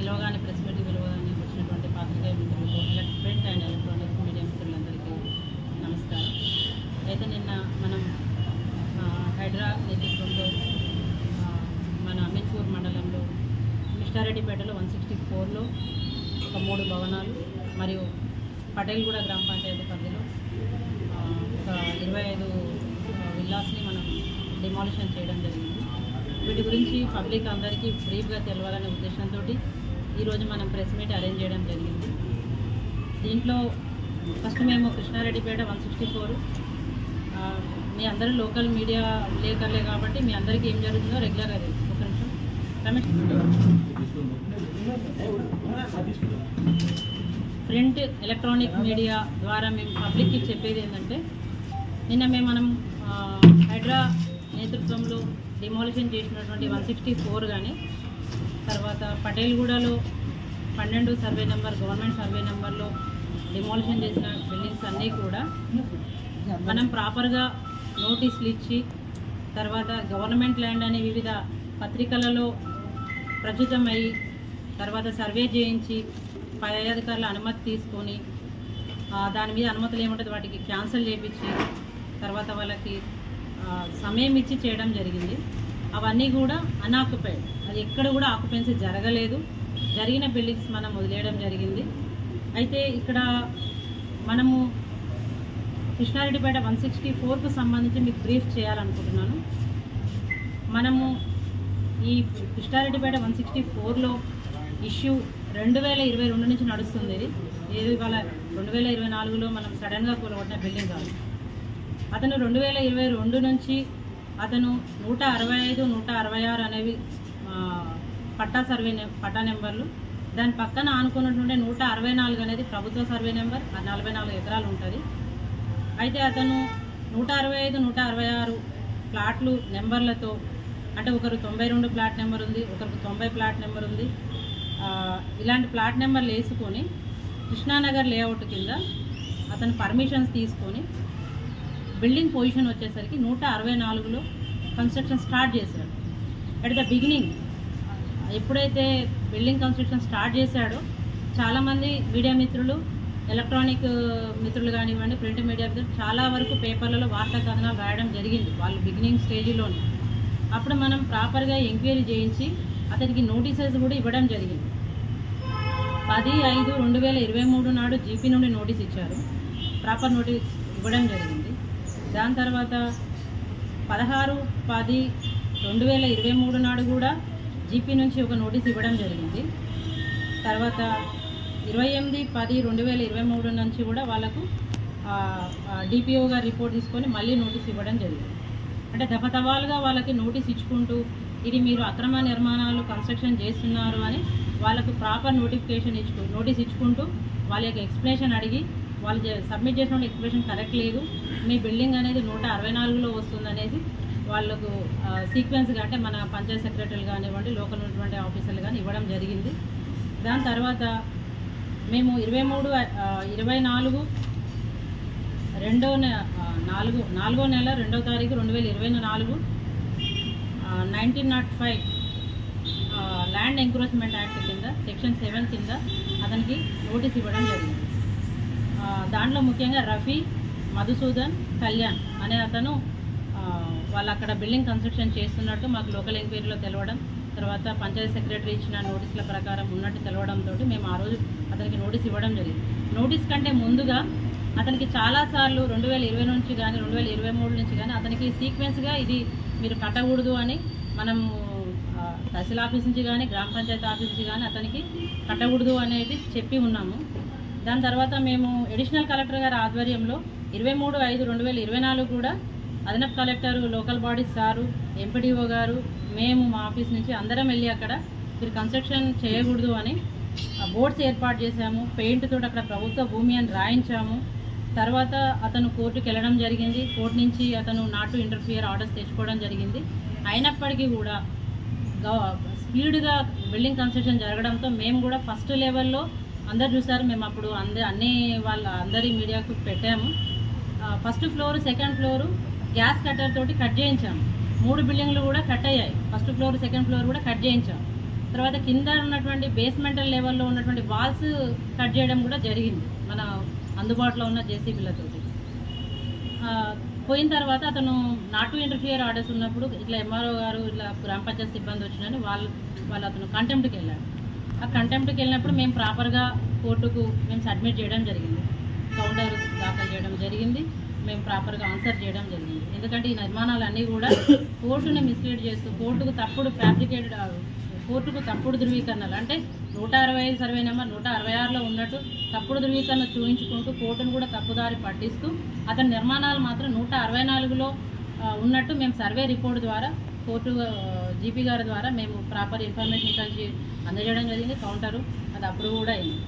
పిలవగానే press meet పిలవగానే వచ్చినటువంటి పాత్రికేయ మిత్రులకు, ప్రింట్ అండ్ ఎలక్ట్రానిక్ మీడియా మిత్రులందరికీ నమస్కారం. అయితే నిన్న మనం హైడ్రా నేతృత్వంలో మన అమీన్పూర్ మండలంలో మిస్టారెడ్డిపేటలో 164లో ఒక 3 భవనాలు మరియు పటేల్గూడ గ్రామ పంచాయతీ పరిధిలో ఒక 25 విల్లాస్ని మనం డిమాలిషన్ చేయడం జరిగింది. వీటి గురించి పబ్లిక్ అందరికీ బ్రీఫ్గా తెలవాలనే ఉద్దేశంతో ఈరోజు మనం ప్రెస్ మీట్ అరేంజ్ చేయడం జరిగింది. దీంట్లో ఫస్ట్ మేము కృష్ణారెడ్డిపేట 164 మీ అందరూ లోకల్ మీడియా విలేకరులే కాబట్టి మీ అందరికీ ఏం జరుగుతుందో రెగ్యులర్గా తెలుసు. ఒక నిమిషం రమేష్. ప్రింట్ ఎలక్ట్రానిక్ మీడియా ద్వారా మేము పబ్లిక్కి చెప్పేది ఏంటంటే, నిన్న మనం హైడ్రా నేతృత్వంలో డిమాలిషన్ చేసినటువంటి 164 కానీ, తర్వాత పటేల్గూడలో 12 సర్వే నెంబర్ గవర్నమెంట్ సర్వే నెంబర్లో డిమాలిషన్ చేసిన బిల్డింగ్స్ అన్నీ కూడా మనం ప్రాపర్గా నోటీసులు ఇచ్చి, తర్వాత గవర్నమెంట్ ల్యాండ్ అని వివిధ పత్రికలలో ప్రచురితమయ్యి, తర్వాత సర్వే చేయించి పై అధికారుల అనుమతి తీసుకొని దాని మీద అనుమతులు ఏముంటుంది వాటికి క్యాన్సిల్ చేయించి తర్వాత వాళ్ళకి సమయం ఇచ్చి చేయడం జరిగింది. అవన్నీ కూడా అన్ఆక్యుపైడ్, అది ఎక్కడ కూడా ఆక్యుపెన్సీ జరగలేదు. జరిగిన బిల్డింగ్స్ మనం వదిలేయడం జరిగింది. అయితే ఇక్కడ మనము కృష్ణారెడ్డిపేట 164కు సంబంధించి మీకు బ్రీఫ్ చేయాలనుకుంటున్నాను. మనము ఈ కృష్ణారెడ్డిపేట 164లో ఇష్యూ 2022 నుంచి నడుస్తుంది. ఇది ఇవాళ 2024లో మనం సడన్గా కూలగొట్టిన బిల్డింగ్ కాదు. అతను 2022 నుంచి అతను 165, 166 అనేవి పట్టా నెంబర్లు. దాని పక్కన ఆనుకున్నటువంటి 164 అనేది ప్రభుత్వ సర్వే నెంబర్, 44 ఎకరాలు ఉంటుంది. అయితే అతను 165, 166 ప్లాట్లు నెంబర్లతో, అంటే ఒకరు 92 ప్లాట్ నెంబర్ ఉంది, ఒకరికి 90 ప్లాట్ నెంబర్ ఉంది. ఇలాంటి ప్లాట్ నెంబర్లు వేసుకొని కృష్ణానగర్ లేఅవుట్ కింద అతను పర్మిషన్స్ తీసుకొని బిల్డింగ్ పొజిషన్ వచ్చేసరికి 164లో కన్స్ట్రక్షన్ స్టార్ట్ చేశాడు. అట్ ద బిగినింగ్ ఎప్పుడైతే బిల్డింగ్ కన్స్ట్రక్షన్ స్టార్ట్ చేశాడో చాలామంది మీడియా మిత్రులు, ఎలక్ట్రానిక్ మిత్రులు కానివ్వండి, ప్రింట్ మీడియా మిత్రులు చాలా వరకు పేపర్లలో వార్తా కథనాలు రాయడం జరిగింది వాళ్ళు బిగినింగ్ స్టేజ్లోనే. అప్పుడు మనం ప్రాపర్గా ఎంక్వైరీ చేయించి అతనికి నోటీసెస్ కూడా ఇవ్వడం జరిగింది. 10/5/2023 నాడు జీపీ నుండి నోటీస్ ఇచ్చారు, ప్రాపర్ నోటీస్ ఇవ్వడం జరిగింది. దాని తర్వాత 16/10/2023 నాడు కూడా జీపీ నుంచి ఒక నోటీస్ ఇవ్వడం జరిగింది. తర్వాత 28/10/2023 నుంచి కూడా వాళ్ళకు డిపిఓ గారు రిపోర్ట్ తీసుకొని మళ్ళీ నోటీస్ ఇవ్వడం జరిగింది. అంటే దఫతవాలుగా వాళ్ళకి నోటీస్ ఇచ్చుకుంటూ ఇది మీరు అక్రమ నిర్మాణాలు కన్స్ట్రక్షన్ చేస్తున్నారు అని వాళ్ళకు ప్రాపర్ నోటీస్ ఇచ్చుకుంటూ వాళ్ళ యొక్క ఎక్స్ప్లెనేషన్ అడిగి వాళ్ళు సబ్మిట్ చేసిన ఎక్స్ప్లెనేషన్ కరెక్ట్ లేదు, మీ బిల్డింగ్ అనేది 164లో వస్తుంది అనేది వాళ్ళకు సీక్వెన్స్గా, అంటే మన పంచాయత్ సెక్రటరీలు కానివ్వండి, లోకల్ ఉన్నటువంటి ఆఫీసర్లు కానీ ఇవ్వడం జరిగింది. దాని తర్వాత మేము 23/24 4వ నెల 2వ తారీఖు 2024 1905 ల్యాండ్ ఎంక్రోచ్మెంట్ యాక్ట్ కింద సెక్షన్ 7 కింద అతనికి నోటీస్ ఇవ్వడం జరిగింది. దాంట్లో ముఖ్యంగా రఫీ, మధుసూదన్, కళ్యాణ్ అనే అతను వాళ్ళు అక్కడ బిల్డింగ్ కన్స్ట్రక్షన్ చేస్తున్నట్టు మాకు లోకల్ ఎంక్వైరీలో తెలవడం, తర్వాత పంచాయత్ సెక్రటరీ ఇచ్చిన నోటీసుల ప్రకారం ఉన్నట్టు తెలవడంతో మేము ఆ రోజు అతనికి నోటీస్ ఇవ్వడం జరిగింది. నోటీస్ కంటే ముందుగా అతనికి చాలాసార్లు 2020 నుంచి కానీ 2023 నుంచి కానీ అతనికి సీక్వెన్స్గా ఇది మీరు కట్టకూడదు అని మనం తహసీల్ ఆఫీస్ నుంచి కానీ గ్రామ పంచాయతీ ఆఫీస్ నుంచి కానీ అతనికి కట్టకూడదు అనేది చెప్పి ఉన్నాము. దాని తర్వాత మేము అడిషనల్ కలెక్టర్ గారి ఆధ్వర్యంలో 23/5/2024 కూడా అదనపు collector, local bodies sir, MPDO గారు, మేము మా ఆఫీస్ నుంచి అందరం వెళ్ళి అక్కడ మీరు కన్స్ట్రక్షన్ చేయకూడదు అని బోర్డ్స్ ఏర్పాటు చేశాము. పెయింట్ తోటి అక్కడ ప్రభుత్వ భూమి అని రాయించాము. తర్వాత అతను కోర్టుకి వెళ్ళడం జరిగింది. కోర్టు నుంచి అతను నాట్ టు ఇంటర్ఫియర్ ఆర్డర్స్ తెచ్చుకోవడం జరిగింది. అయినప్పటికీ కూడా స్పీడ్గా బిల్డింగ్ కన్స్ట్రక్షన్ జరగడంతో మేము కూడా ఫస్ట్ లెవెల్లో అందరు చూసారు, మేము అప్పుడు అందరి మీడియాకు పెట్టాము. First floor, second floor gas cutter తోటి కట్ చేయించాము. 3 బిల్డింగ్లు కూడా కట్ అయ్యాయి. ఫస్ట్ ఫ్లోర్, సెకండ్ ఫ్లోర్ కూడా కట్ చేయించాము. తర్వాత కింద ఉన్నటువంటి బేస్మెంటల్ లెవెల్లో ఉన్నటువంటి వాల్స్ కట్ చేయడం కూడా జరిగింది మన అందుబాటులో ఉన్న జేసీబీలతో. పోయిన తర్వాత అతను నాట్ టు ఇంటర్ఫియర్ ఆర్డర్స్ ఉన్నప్పుడు ఇట్లా ఎంఆర్ఓ గారు ఇట్లా గ్రామ పంచాయతీ సిబ్బంది వచ్చినని వాళ్ళు అతను కంటెంప్ట్కి వెళ్ళాడు. ఆ కంటెంప్ట్కి వెళ్ళినప్పుడు మేము ప్రాపర్గా కోర్టుకు మేము సబ్మిట్ చేయడం జరిగింది, కౌంటర్ దాఖలు చేయడం జరిగింది, మేము ప్రాపర్గా ఆన్సర్ చేయడం జరిగింది. ఎందుకంటే ఈ నిర్మాణాలన్నీ కూడా కోర్టుని మిస్లీడ్ చేస్తూ కోర్టుకు తప్పుడు ధృవీకరణలు అంటే 165 సర్వే నెంబర్ 166లో ఉన్నట్టు తప్పుడు ధృవీకరణ చూపించుకుంటూ కోర్టును కూడా తప్పుదారి పట్టిస్తూ అతని నిర్మాణాలు మాత్రం 164లో ఉన్నట్టు మేము సర్వే రిపోర్ట్ ద్వారా కోర్టు జీపీ గారి ద్వారా మేము ప్రాపర్ ఇన్ఫర్మేషన్ కలిసి అందజేయడం జరిగింది. కౌంటరు అది అప్రూవ్ కూడా అయింది.